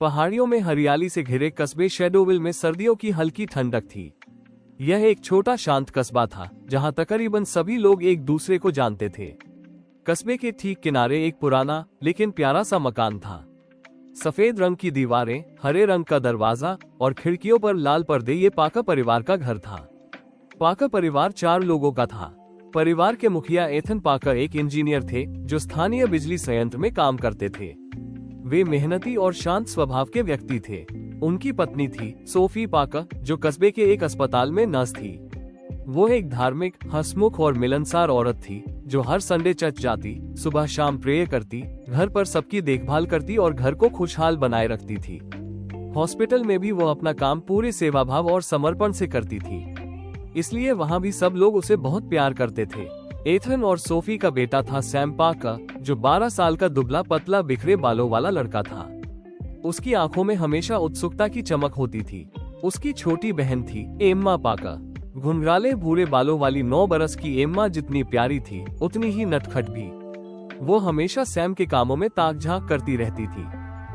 पहाड़ियों में हरियाली से घिरे कस्बे शैडोविल में सर्दियों की हल्की ठंडक थी। यह एक छोटा शांत कस्बा था जहां तकरीबन सभी लोग एक दूसरे को जानते थे। कस्बे के ठीक किनारे एक पुराना लेकिन प्यारा सा मकान था। सफेद रंग की दीवारें, हरे रंग का दरवाजा और खिड़कियों पर लाल पर्दे, ये पाका परिवार का घर था। पाका परिवार 4 लोगों का था। परिवार के मुखिया एथन पाकर एक इंजीनियर थे जो स्थानीय बिजली संयंत्र में काम करते थे। वे मेहनती और शांत स्वभाव के व्यक्ति थे। उनकी पत्नी थी सोफी पाकर, जो कस्बे के एक अस्पताल में नर्स थी। वो एक धार्मिक, हंसमुख और मिलनसार औरत थी जो हर संडे चर्च जाती, सुबह शाम प्रेयर करती, घर पर सबकी देखभाल करती और घर को खुशहाल बनाए रखती थी। हॉस्पिटल में भी वो अपना काम पूरे सेवाभाव और समर्पण से करती थी, इसलिए वहाँ भी सब लोग उसे बहुत प्यार करते थे। एथन और सोफी का बेटा था सैम पाकर, जो 12 साल का दुबला पतला बिखरे बालों वाला लड़का था। उसकी आंखों में हमेशा उत्सुकता की चमक होती थी। उसकी छोटी बहन थी एम्मा पाकर। घुंघराले भूरे बालों वाली 9 बरस की एम्मा जितनी प्यारी थी उतनी ही नटखट भी। वो हमेशा सैम के कामों में ताक झांक करती रहती थी।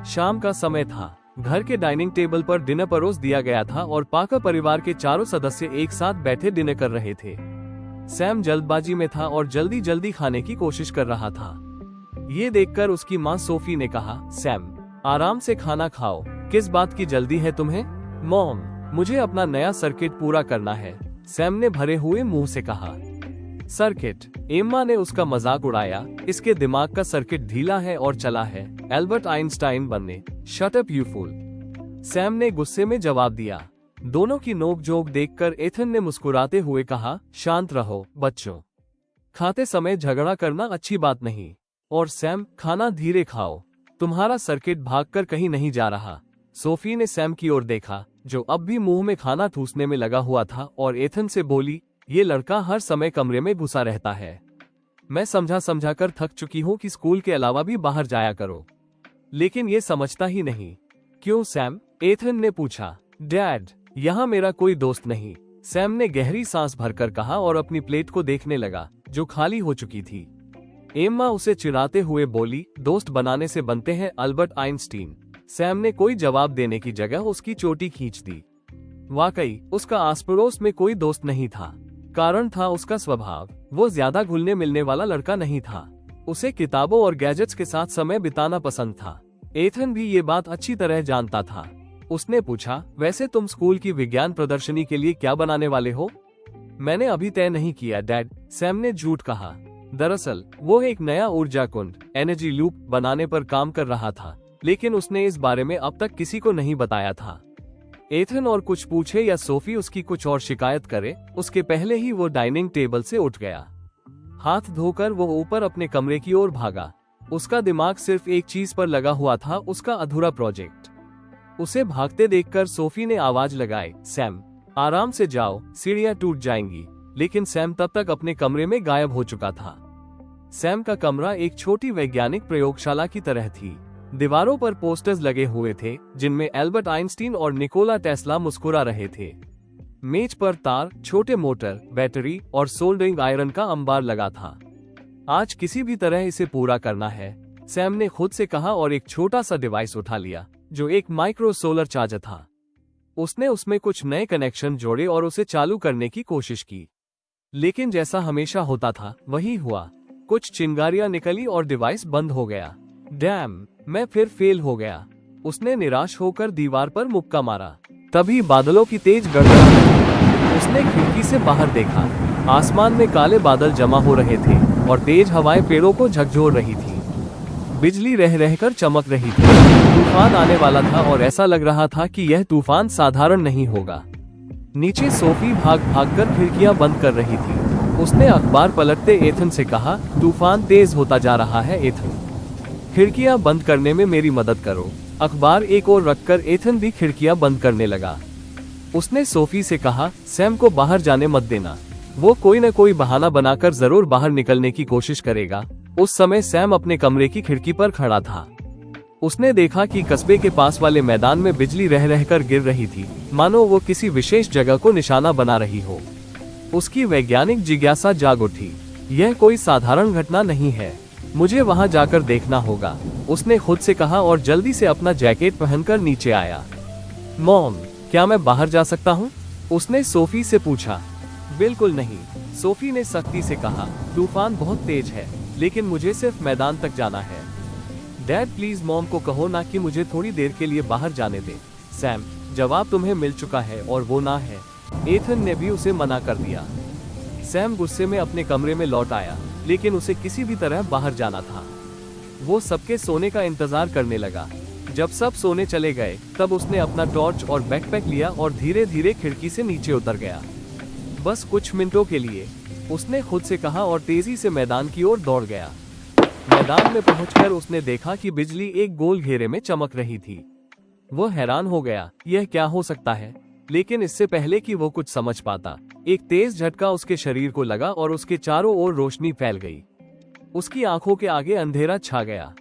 शाम का समय था। घर के डाइनिंग टेबल पर डिनर परोस दिया गया था और पाकर परिवार के चारों सदस्य एक साथ बैठे डिनर कर रहे थे। सैम जल्दबाजी में था और जल्दी जल्दी खाने की कोशिश कर रहा था। ये देखकर उसकी माँ सोफी ने कहा, सैम आराम से खाना खाओ, किस बात की जल्दी है तुम्हें? मॉम, मुझे अपना नया सर्किट पूरा करना है, सैम ने भरे हुए मुंह से कहा। सर्किट? एम्मा ने उसका मजाक उड़ाया, इसके दिमाग का सर्किट ढीला है और चला है एल्बर्ट आइंस्टाइन बनने। Shut up you fool, Sam ने गुस्से में जवाब दिया। दोनों की नोकझोंक देखकर एथन ने मुस्कुराते हुए कहा, शांत रहो बच्चों, खाते समय झगड़ा करना अच्छी बात नहीं। और सैम, खाना धीरे खाओ, तुम्हारा सर्किट भागकर कहीं नहीं जा रहा। सोफी ने सैम की ओर देखा, जो अब भी मुंह में खाना ठूसने में लगा हुआ था, और एथन से बोली, ये लड़का हर समय कमरे में घुसा रहता है। मैं समझा कर थक चुकी हूँ कि स्कूल के अलावा भी बाहर जाया करो, लेकिन ये समझता ही नहीं। क्यों सैम? एथन ने पूछा। डैड, यहाँ मेरा कोई दोस्त नहीं, सैम ने गहरी सांस भरकर कहा और अपनी प्लेट को देखने लगा जो खाली हो चुकी थी। एम्मा उसे चिढ़ाते हुए बोली, दोस्त बनाने से बनते हैं अल्बर्ट आइंस्टीन। सैम ने कोई जवाब देने की जगह उसकी चोटी खींच दी। वाकई उसका आस पड़ोस में कोई दोस्त नहीं था। कारण था उसका स्वभाव। वो ज्यादा घुलने मिलने वाला लड़का नहीं था। उसे किताबों और गैजेट्स के साथ समय बिताना पसंद था। एथन भी ये बात अच्छी तरह जानता था। उसने पूछा, वैसे तुम स्कूल की विज्ञान प्रदर्शनी के लिए क्या बनाने वाले हो? मैंने अभी तय नहीं किया डैड, सैम ने झूठ कहा। दरअसल वो एक नया ऊर्जा कुंड, एनर्जी लूप बनाने पर काम कर रहा था, लेकिन उसने इस बारे में अब तक किसी को नहीं बताया था। एथन और कुछ पूछे या सोफी उसकी कुछ और शिकायत करे, उसके पहले ही वो डाइनिंग टेबल से उठ गया। हाथ धोकर वो ऊपर अपने कमरे की ओर भागा। उसका दिमाग सिर्फ एक चीज पर लगा हुआ था, उसका अधूरा प्रोजेक्ट। उसे भागते देखकर सोफी ने आवाज लगाई, सैम आराम से जाओ, सीढ़ियां टूट जाएंगी। लेकिन सैम तब तक अपने कमरे में गायब हो चुका था। सैम का कमरा एक छोटी वैज्ञानिक प्रयोगशाला की तरह थी। दीवारों पर पोस्टर्स लगे हुए थे जिनमें एल्बर्ट आइंस्टीन और निकोला टेस्ला मुस्कुरा रहे थे। मेज पर तार, छोटे मोटर, बैटरी और सोल्डरिंग आयरन का अंबार लगा था। आज किसी भी तरह इसे पूरा करना है, सैम ने खुद से कहा और एक छोटा सा डिवाइस उठा लिया जो एक माइक्रो सोलर चार्जर था। उसने उसमें कुछ नए कनेक्शन जोड़े और उसे चालू करने की कोशिश की, लेकिन जैसा हमेशा होता था वही हुआ। कुछ चिंगारियां निकली और डिवाइस बंद हो गया। डैम, मैं फिर फेल हो गया, उसने निराश होकर दीवार पर मुक्का मारा। तभी बादलों की तेज गड़गड़ाहट। उसने खिड़की से बाहर देखा। आसमान में काले बादल जमा हो रहे थे और तेज हवाएं पेड़ों को झकझोर रही थी। बिजली रह रहकर चमक रही थी। तूफान आने वाला था और ऐसा लग रहा था कि यह तूफान साधारण नहीं होगा। नीचे सोफी भाग भागकर खिड़कियां बंद कर रही थी। उसने अखबार पलटते एथन से कहा, तूफान तेज होता जा रहा है एथन, खिड़कियां बंद करने में मेरी मदद करो। अखबार एक ओर रखकर एथन भी खिड़कियां बंद करने लगा। उसने सोफी से कहा, सैम को बाहर जाने मत देना, वो कोई न कोई बहाना बनाकर जरूर बाहर निकलने की कोशिश करेगा। उस समय सैम अपने कमरे की खिड़की पर खड़ा था। उसने देखा कि कस्बे के पास वाले मैदान में बिजली रह रहकर गिर रही थी, मानो वो किसी विशेष जगह को निशाना बना रही हो। उसकी वैज्ञानिक जिज्ञासा जाग उठी। यह कोई साधारण घटना नहीं है। मुझे वहां जाकर देखना होगा, उसने खुद से कहा और जल्दी से अपना जैकेट पहनकर नीचे आया। मॉम, क्या मैं बाहर जा सकता हूँ? उसने सोफी से पूछा। बिल्कुल नहीं, सोफी ने सख्ती से कहा। तूफान बहुत तेज है, लेकिन मुझे सिर्फ मैदान तक जाना है। डैड प्लीज मॉम को कहो ना कि मुझे थोड़ी देर के लिए बाहर जाने दे। सैम, जवाब तुम्हें मिल चुका है और वो ना है। एथन ने भी उसे मना कर दिया। सैम गुस्से में अपने कमरे में लौट आया, लेकिन उसे किसी भी तरह बाहर जाना था। वो सबके सोने का इंतजार करने लगा। जब सब सोने चले गए, तब उसने अपना टॉर्च और बैकपैक लिया और धीरे धीरे खिड़की से नीचे उतर गया। बस कुछ मिनटों के लिए, उसने खुद से कहा और तेजी से मैदान की ओर दौड़ गया। मैदान में पहुंचकर उसने देखा कि बिजली एक गोल घेरे में चमक रही थी। वो हैरान हो गया, यह क्या हो सकता है? लेकिन इससे पहले कि वो कुछ समझ पाता, एक तेज झटका उसके शरीर को लगा और उसके चारों ओर रोशनी फैल गई। उसकी आंखों के आगे अंधेरा छा गया।